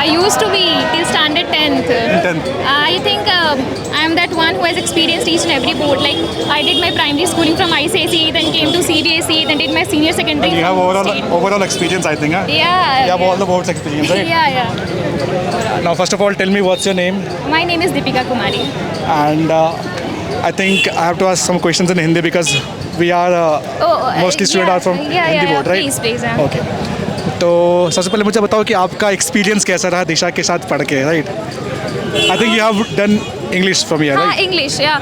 I used to be till standard 10th. In 10th. I think I am that one who has experienced each and every board. Like I did my primary schooling from ICSE, then came to CBSE, then did my senior secondary. You have from state. overall experience, I think. Huh? Yeah. You have all the boards experience, right? Yeah. Now, first of all, tell me what's your name, My name is Deepika Kumari. and I think I have to ask some questions in Hindi because we are mostly students are from Hindi board, right? Please. Yeah. Okay तो सबसे पहले मुझे बताओ कि आपका experience कैसा रहा दिशा के साथ पढ़ के, right? I think you have done English from here, हाँ राइट? इंग्लिश या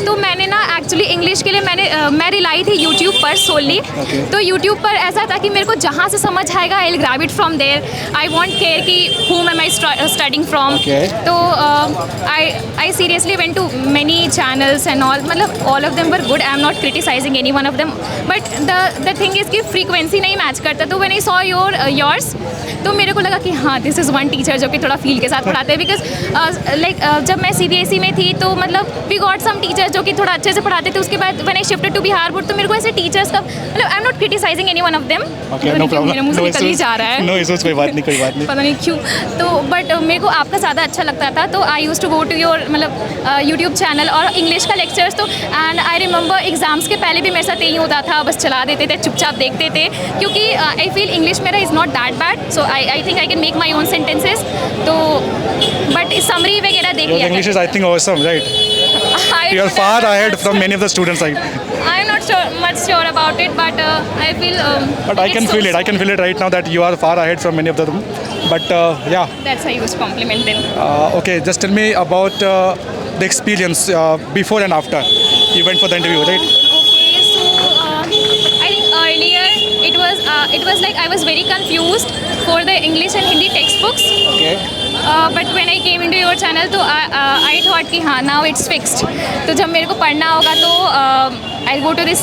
तो मैंने ना एक्चुअली इंग्लिश के लिए मैं रिलाई थी यूट्यूब पर सोली। Okay. तो यूट्यूब पर ऐसा था कि मेरे को जहाँ से समझ आएगा I will grab it from there. I won't care कि whom am I studying from. Okay. तो I seriously went to many channels and all, मतलब all of them were good. I am not criticizing any one of them, but the thing is कि frequency नहीं match करता। तो when I saw yours तो मेरे को लगा कि हाँ दिस इज़ वन टीचर जो कि थोड़ा फील के साथ पढ़ाते हैं। बिकॉज लाइक जब मैं CBSE में थी तो मतलब वी गॉट सम टीचर्स जो कि थोड़ा अच्छे से पढ़ाते थे। उसके बाद when I shifted to Bihar board तो मेरे को ऐसे टीचर्स का मतलब I am not criticising anyone of them. No problem, मेरे मुंह से निकल ही जा रहा है। नो इश्यूज, कोई बात नहीं। पता नहीं क्यों। तो बट मेरे को आपका ज़्यादा अच्छा लगता था। तो I used to go to your मतलब यूट्यूब चैनल और इंग्लिश का लेक्चर्स। तो एंड आई रिमेंबर एग्जाम्स के पहले भी मेरे साथ यही होता था, बस चला देते थे, चुपचाप देखते थे। क्योंकि आई फील इंग्लिश मेरा is not that bad, so I think I can make my own sentences. तो बट समरी वगैरह देख Your लिया English is, I think, awesome, right? You are far ahead from many of the students, right? I am not much sure about it, but I feel. But I can feel it. I can feel it right now that you are far ahead from many of them. But yeah. That's a huge compliment then. Okay, just tell me about the experience before and after you went for the interview, right? Okay, so I think earlier it was like I was very confused for the English and Hindi textbooks. Okay. But when I came into your channel तो I thought कि हाँ now it's fixed. तो जब मेरे को पढ़ना होगा तो I go to this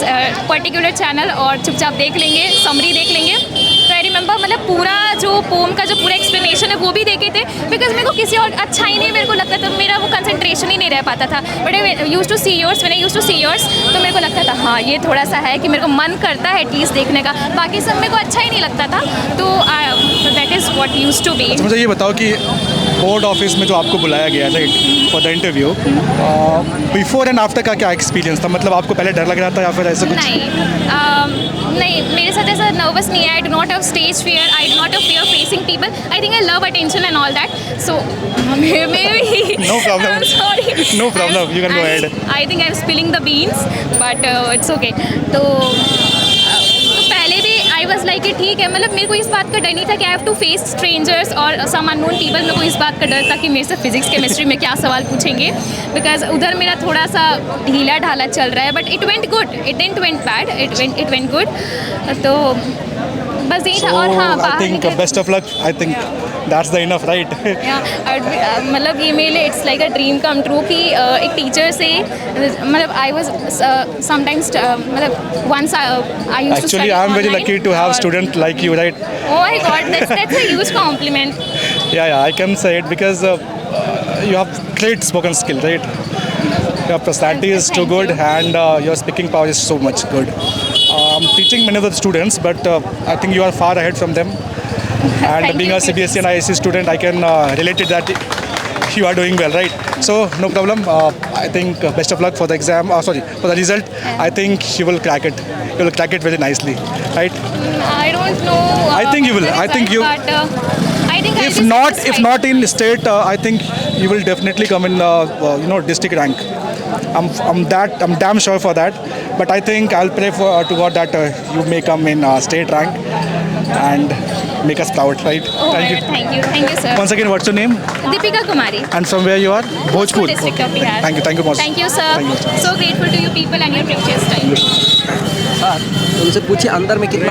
particular channel और चुपचाप देख लेंगे, समरी देख लेंगे। तो आई रिमेंबर मतलब पूरा जो पोम का जो पूरा एक्सप्लेनेशन है वो भी देखे थे। बिकॉज मेरे को किसी और अच्छा ही नहीं मेरे को लगता था, मेरा वो कंसंट्रेशन ही नहीं रह पाता था। But I use to see yours, when I use to see yours तो मेरे को लगता था हाँ ये थोड़ा सा है कि मेरे को मन करता है एटलीस्ट देखने का, बाकी सब मेरे को अच्छा ही नहीं लगता था। तो that is what use to be. अच्छा, मुझे ये बताओ कि बोर्ड ऑफिस में जो आपको बुलाया गया, right, for the interview, before and after का क्या एक्सपीरियंस था? मतलब आपको पहले डर लग रहा था या फिर ऐसा कुछ? नहीं मेरे साथ ऐसा नर्वस नहीं है। I do not have stage fear, I do not have fear facing people. I think I love attention and all that. So maybe No problem. I'm sorry. No problem. You can go ahead. I think I'm spilling the beans, but it's okay. तो पहले भी I was like कि ठीक है, मतलब मेरे को इस बात का डर नहीं था कि I have to face strangers और सम अननोन पीपल। मेरे को इस बात का डर था कि मेरे से फिजिक्स केमिस्ट्री में क्या सवाल पूछेंगे, बिकॉज उधर मेरा थोड़ा सा ढीला ढाला चल रहा है। But it went good, it didn't went bad, it went good. तो बस यही था। और हाँ I think best of luck. I think that's the enough, right? मतलब ये मेरे लिए it's like a dream come true कि एक टीचर से मतलब आई वाज समटाइम्स मतलब once I used to Actually, I'm very lucky to have student like you, right? Oh my God, that's a huge compliment. Yeah, I can say it because you have great spoken skill, right? Your personality is too Thank good, you. and your speaking power is so much good. I'm teaching many of the students, but I think you are far ahead from them. And Thank being you. a CBSE and ISC student, I can relate it that you are doing well, right? So no problem. I think best of luck for the exam. Sorry, for the result. I think you will crack it. You will crack it very nicely, right? I don't know. I think you will. the I think you- result, but I think If not in state, I think you will definitely come in district rank. I'm damn sure for that. But I think I'll pray to God that you may come in state rank and make us proud, right? Thank you, sir. Once again, what's your name? Deepika Kumari. And from where you are? Bhojpur. District of Bihar. Thank you, boss. Thank you, sir. Thank you. So grateful to you people and your precious time. हाँ, तो उनसे पूछिए अंदर में कितना